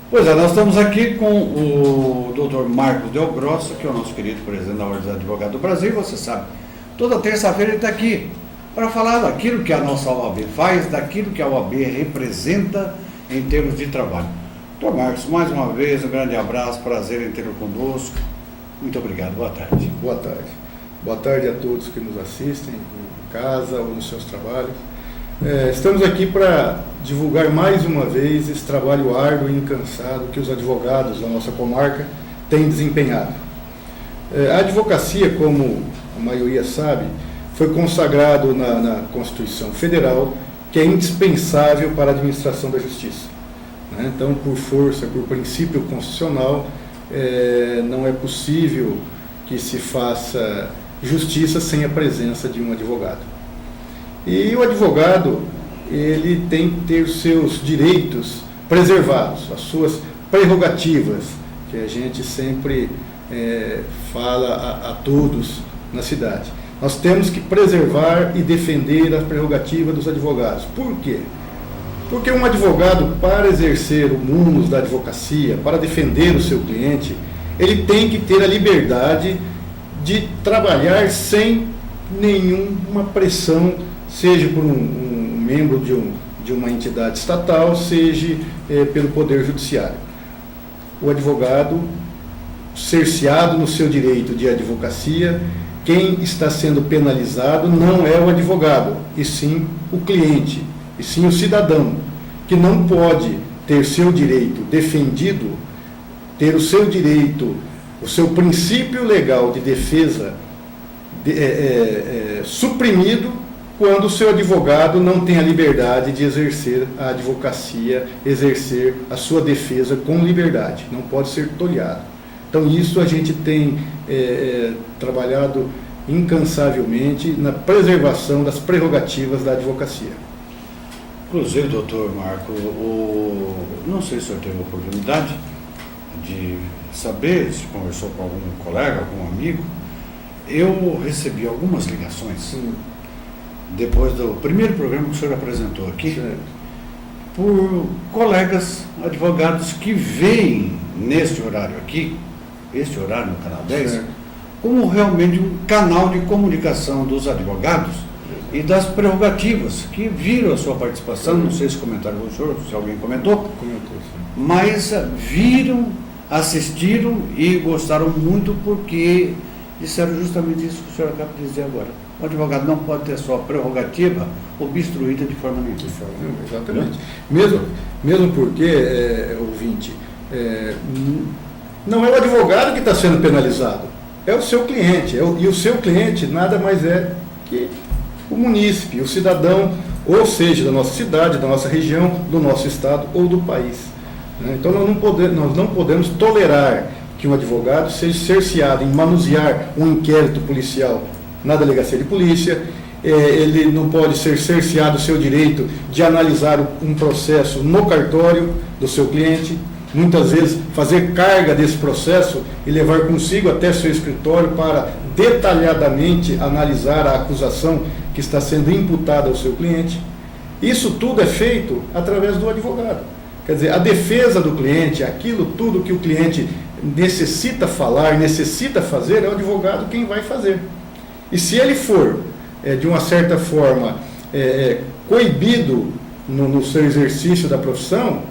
Pois é, nós estamos aqui com o Dr. Marcos Del Grosso, que é o nosso querido presidente da Ordem dos Advogados do Brasil. Você sabe, toda terça-feira ele está aqui para falar daquilo que a nossa OAB faz, daquilo que a OAB representa em termos de trabalho. Dr. Marcos, mais uma vez, um grande abraço, prazer em tê-lo conosco. Muito obrigado, boa tarde. Boa tarde. Boa tarde a todos que nos assistem em casa ou nos seus trabalhos. Estamos aqui para divulgar mais uma vez esse trabalho árduo e incansado que os advogados da nossa comarca têm desempenhado. A advocacia, como a maioria sabe, foi consagrado na Constituição Federal, que é indispensável para a administração da justiça. Então, por força, por princípio constitucional, não é possível que se faça justiça sem a presença de um advogado. E o advogado, ele tem que ter os seus direitos preservados, as suas prerrogativas, que a gente sempre fala a todos na cidade. Nós temos que preservar e defender a prerrogativa dos advogados. Por quê? Porque um advogado, para exercer o munus da advocacia, para defender o seu cliente, ele tem que ter a liberdade de trabalhar sem nenhuma pressão, seja por um membro de uma entidade estatal, seja pelo Poder Judiciário. O advogado, cerceado no seu direito de advocacia, quem está sendo penalizado não é o advogado, e sim o cliente, e sim o cidadão, que não pode ter seu direito defendido, ter o seu direito, o seu princípio legal de defesa suprimido, quando o seu advogado não tem a liberdade de exercer a advocacia, exercer a sua defesa com liberdade, não pode ser tolhado. Então isso a gente tem trabalhado incansavelmente na preservação das prerrogativas da advocacia. Inclusive, doutor Marco, não sei se o senhor teve a oportunidade de saber, se conversou com algum colega, algum amigo, eu recebi algumas ligações. Sim. Depois do primeiro programa que o senhor apresentou aqui, Certo. por colegas advogados que veem neste horário aqui, este horário no Canal 10, Certo. como realmente um canal de comunicação dos advogados e das prerrogativas, que viram a sua participação, não sei se comentaram com o senhor, se alguém comentou, Comentou, sim. mas viram, assistiram e gostaram muito porque disseram justamente isso que o senhor acaba de dizer agora. O advogado não pode ter sua prerrogativa obstruída de forma nenhuma. Exatamente. Mesmo porque, ouvinte, não é o advogado que está sendo penalizado, é o seu cliente. E o seu cliente nada mais é que o munícipe, o cidadão, ou seja, da nossa cidade, da nossa região, do nosso estado ou do país. Então nós não podemos tolerar que um advogado seja cerceado em manusear um inquérito policial na delegacia de polícia, ele não pode ser cerceado o seu direito de analisar um processo no cartório do seu cliente, muitas vezes fazer carga desse processo e levar consigo até seu escritório para detalhadamente analisar a acusação que está sendo imputada ao seu cliente. Isso tudo é feito através do advogado. Quer dizer, a defesa do cliente, aquilo tudo que o cliente necessita falar, necessita fazer, é o advogado quem vai fazer. E se ele for, de uma certa forma, coibido no seu exercício da profissão,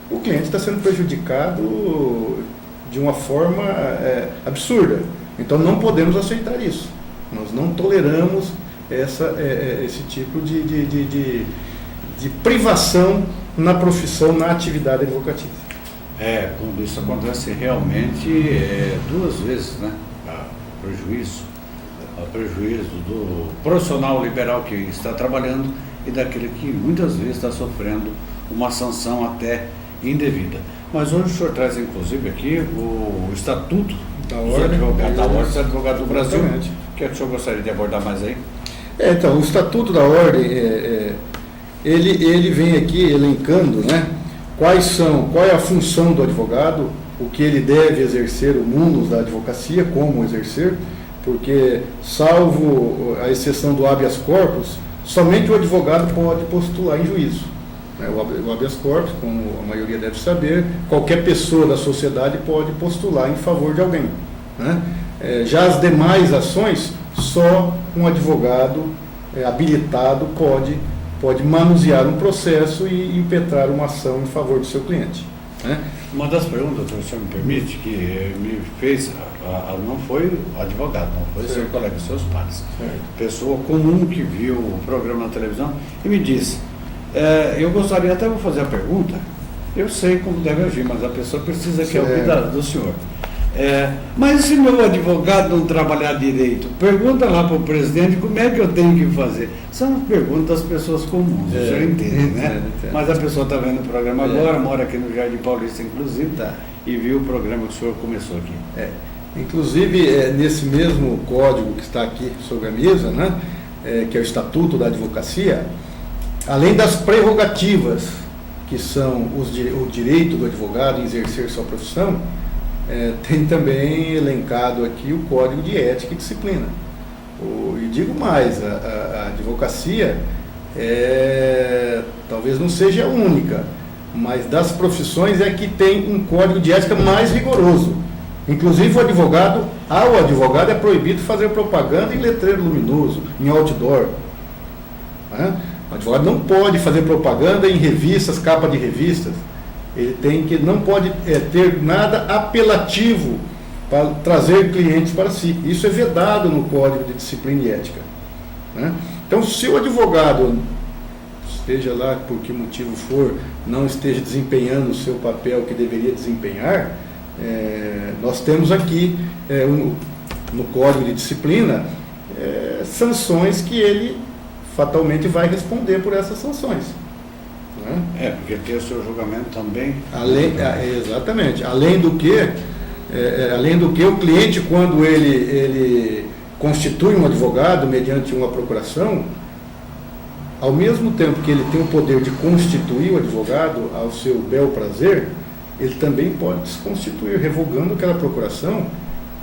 o cliente está sendo prejudicado de uma forma absurda. Então não podemos aceitar isso. Nós não toleramos esse tipo de privação na profissão, na atividade advocatícia. Quando isso acontece realmente duas vezes, né? Prejuízo do profissional liberal que está trabalhando e daquele que muitas vezes está sofrendo uma sanção até indevida. Mas hoje o senhor traz inclusive aqui o Estatuto da Ordem dos Advogados do Brasil. Exatamente. Que o senhor gostaria de abordar mais aí? Então, o Estatuto da Ordem, ele vem aqui elencando, né, qual é a função do advogado, o que ele deve exercer, o munus da advocacia, como exercer, porque, salvo a exceção do habeas corpus, somente o advogado pode postular em juízo. né? O habeas corpus, como a maioria deve saber, qualquer pessoa da sociedade pode postular em favor de alguém, né? Já as demais ações, só um advogado habilitado pode manusear um processo e impetrar uma ação em favor do seu cliente, né? Uma das perguntas, se o senhor me permite, que me fez, não foi advogado, não foi seu colega, seus pais. Pessoa comum que viu o programa na televisão e me disse, eu gostaria, até vou fazer a pergunta, eu sei como deve agir, mas a pessoa precisa que ouvir do senhor. Mas se meu advogado não trabalhar direito, pergunta lá para o presidente como é que eu tenho que fazer. São perguntas das pessoas comuns, o senhor entende, né? Mas a pessoa está vendo o programa agora, mora aqui no Jardim Paulista, inclusive, e viu o programa que o senhor começou aqui. Inclusive, nesse mesmo código que está aqui sobre a mesa, né, que é o Estatuto da Advocacia, além das prerrogativas, que são o direito do advogado em exercer sua profissão, tem também elencado aqui o Código de Ética e Disciplina. E digo mais, a advocacia talvez não seja a única, mas das profissões é que tem um Código de Ética mais rigoroso. Inclusive ao advogado é proibido fazer propaganda em letreiro luminoso, em outdoor, né? O advogado não pode fazer propaganda em revistas, capa de revistas. Ele não pode ter nada apelativo para trazer clientes para si. Isso é vedado no Código de Disciplina e Ética, né? Então, se o advogado, esteja lá por que motivo for, não esteja desempenhando o seu papel que deveria desempenhar, nós temos aqui no Código de Disciplina sanções que ele fatalmente vai responder por essas sanções. Porque tem o seu julgamento também. Exatamente. Além do que o cliente, quando ele constitui um advogado mediante uma procuração, ao mesmo tempo que ele tem o poder de constituir o advogado ao seu bel prazer, ele também pode desconstituir, revogando aquela procuração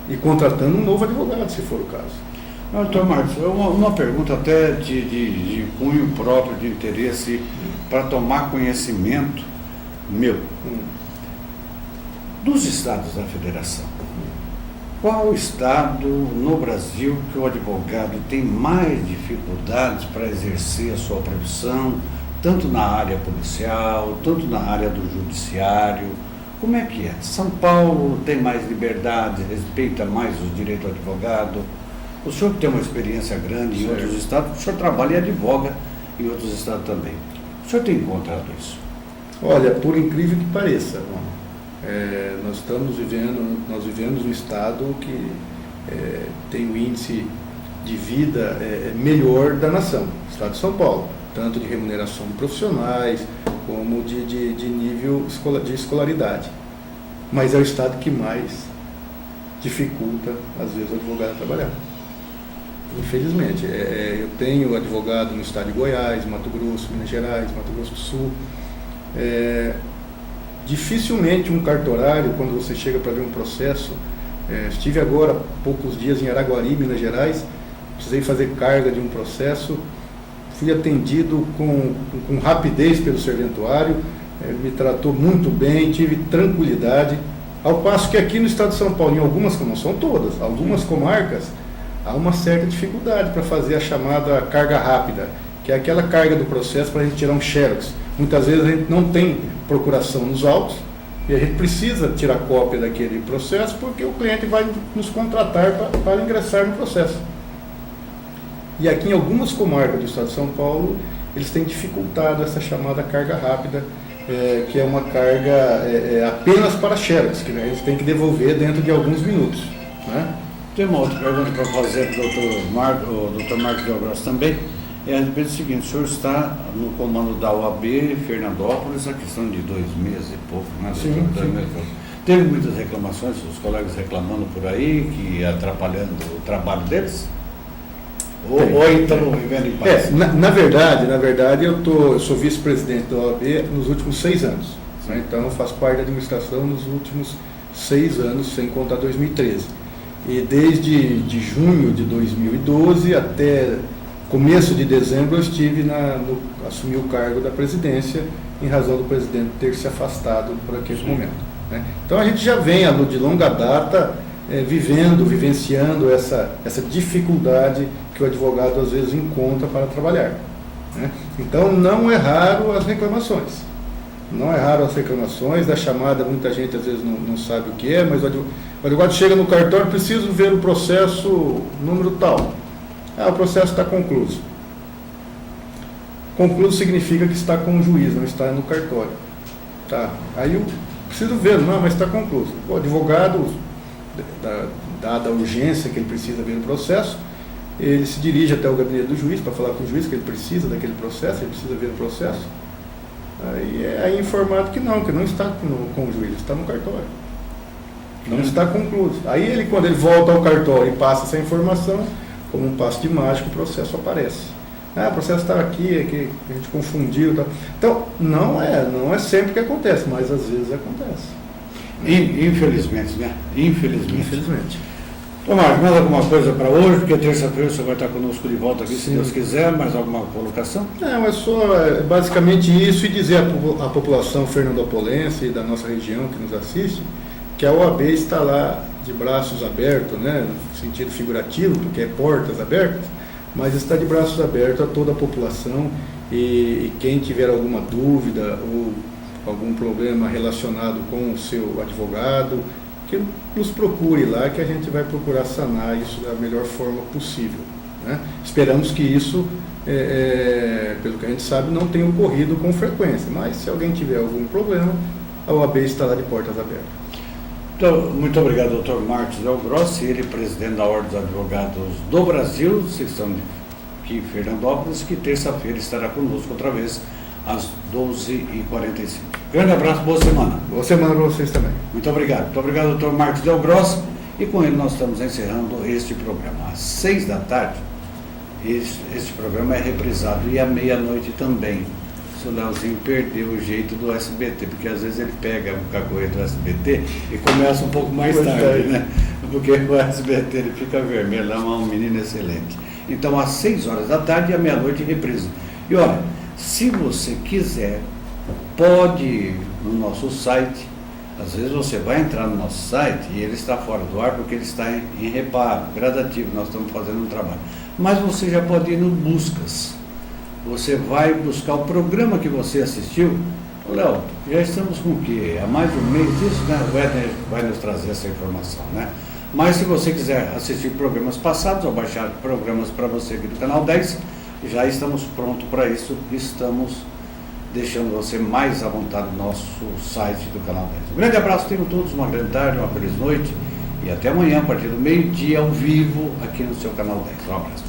e contratando um novo advogado, se for o caso. Doutor Marcos, uma pergunta até de cunho próprio, de interesse, para tomar conhecimento meu. Dos estados da federação, qual estado no Brasil que o advogado tem mais dificuldades para exercer a sua profissão, tanto na área policial, tanto na área do judiciário? Como é que é? São Paulo tem mais liberdade, respeita mais os direitos do advogado? O senhor que tem uma experiência grande em outros estados, o senhor trabalha e advoga em outros estados também. O senhor tem encontrado isso? Olha, por incrível que pareça, nós vivemos um estado que tem um índice de vida melhor da nação, o estado de São Paulo, tanto de remuneração de profissionais, como de nível de escolaridade. Mas é o estado que mais dificulta, às vezes, o advogado a trabalhar. Infelizmente. Eu tenho advogado no estado de Goiás, Mato Grosso, Minas Gerais, Mato Grosso do Sul. Dificilmente um cartorário, quando você chega para ver um processo, estive agora há poucos dias em Araguari, Minas Gerais, precisei fazer carga de um processo, fui atendido com rapidez pelo serventuário, me tratou muito bem, tive tranquilidade, ao passo que aqui no estado de São Paulo, em algumas, não são todas, algumas comarcas, há uma certa dificuldade para fazer a chamada carga rápida, que é aquela carga do processo para a gente tirar um xerox. Muitas vezes a gente não tem procuração nos autos e a gente precisa tirar cópia daquele processo porque o cliente vai nos contratar para ingressar no processo. E aqui em algumas comarcas do estado de São Paulo, eles têm dificultado essa chamada carga rápida, que é uma carga apenas para xerox, que a gente tem que devolver dentro de alguns minutos, né? Tem uma outra pergunta para fazer para o Dr. Marcos Del Grosso também. É a respeito do seguinte: o senhor está no comando da OAB Fernandópolis há questão de 2 meses e pouco, né? Sim. Teve muitas reclamações, os colegas reclamando por aí, que atrapalhando o trabalho deles? Ou estão vivendo em paz? Na verdade, eu sou vice-presidente da OAB nos últimos 6 anos. Né? Então, eu faço parte da administração nos últimos 6 anos, sem contar 2013. E desde junho de 2012 até começo de dezembro eu estive assumi o cargo da presidência em razão do presidente ter se afastado por aquele momento, né? Então a gente já vem de longa data vivenciando essa dificuldade que o advogado às vezes encontra para trabalhar, né? Então não é raro as reclamações. Não é raro as reclamações, da chamada muita gente às vezes não sabe o que é, mas o advogado chega no cartório, preciso ver o processo número tal. O processo está concluído. Concluído significa que está com o juiz, não está no cartório. Tá. Aí eu preciso ver, não, mas está concluído. O advogado, dada a urgência que ele precisa ver o processo, ele se dirige até o gabinete do juiz para falar com o juiz que ele precisa daquele processo, ele precisa ver o processo. Aí é informado que não está com o juiz, está no cartório. Não está concluído. Aí quando ele volta ao cartório e passa essa informação, como um passo de mágica, o processo aparece. O processo está aqui, é que a gente confundiu. Tá. Então, não é sempre que acontece, mas às vezes acontece. Infelizmente, né? Infelizmente. Tomás, mais alguma coisa para hoje? Porque terça-feira você vai estar conosco de volta aqui, se Deus quiser. Mais alguma colocação? Não, é só basicamente isso, e dizer à população fernandopolense e da nossa região que nos assiste, que a OAB está lá de braços abertos, né, no sentido figurativo, porque é portas abertas, mas está de braços abertos a toda a população, e quem tiver alguma dúvida ou algum problema relacionado com o seu advogado, que nos procure lá, que a gente vai procurar sanar isso da melhor forma possível, né? Esperamos que isso, pelo que a gente sabe, não tenha ocorrido com frequência, mas se alguém tiver algum problema, a OAB está lá de portas abertas. Então, muito obrigado, doutor Marcos Del Grossi, ele presidente da Ordem dos Advogados do Brasil, secção aqui em Fernandópolis, que terça-feira estará conosco outra vez, às 12h45. Grande abraço, boa semana. Boa semana para vocês também. Muito obrigado. Muito obrigado, doutor Marcos Del Grossi. E com ele nós estamos encerrando este programa. Às 6 da tarde, este programa é reprisado, e à meia-noite também. Se o Leozinho perdeu o jeito do SBT, porque às vezes ele pega o cacoete do SBT e começa um pouco mais tarde, né? Porque o SBT ele fica vermelho, é um menino excelente. Então, às 6 horas da tarde e à meia-noite reprisa. E olha, se você quiser, pode ir no nosso site. Às vezes você vai entrar no nosso site e ele está fora do ar porque ele está em reparo, gradativo, nós estamos fazendo um trabalho. Mas você já pode ir no Buscas. Você vai buscar o programa que você assistiu. Léo, já estamos com o quê? Há mais de um mês disso, né? O Edner vai nos trazer essa informação, né? Mas se você quiser assistir programas passados ou baixar programas para você aqui do Canal 10, já estamos prontos para isso. Estamos deixando você mais à vontade no nosso site do Canal 10. Um grande abraço, tenham todos uma grande tarde, uma feliz noite e até amanhã, a partir do meio-dia, ao vivo, aqui no seu Canal 10. Um abraço.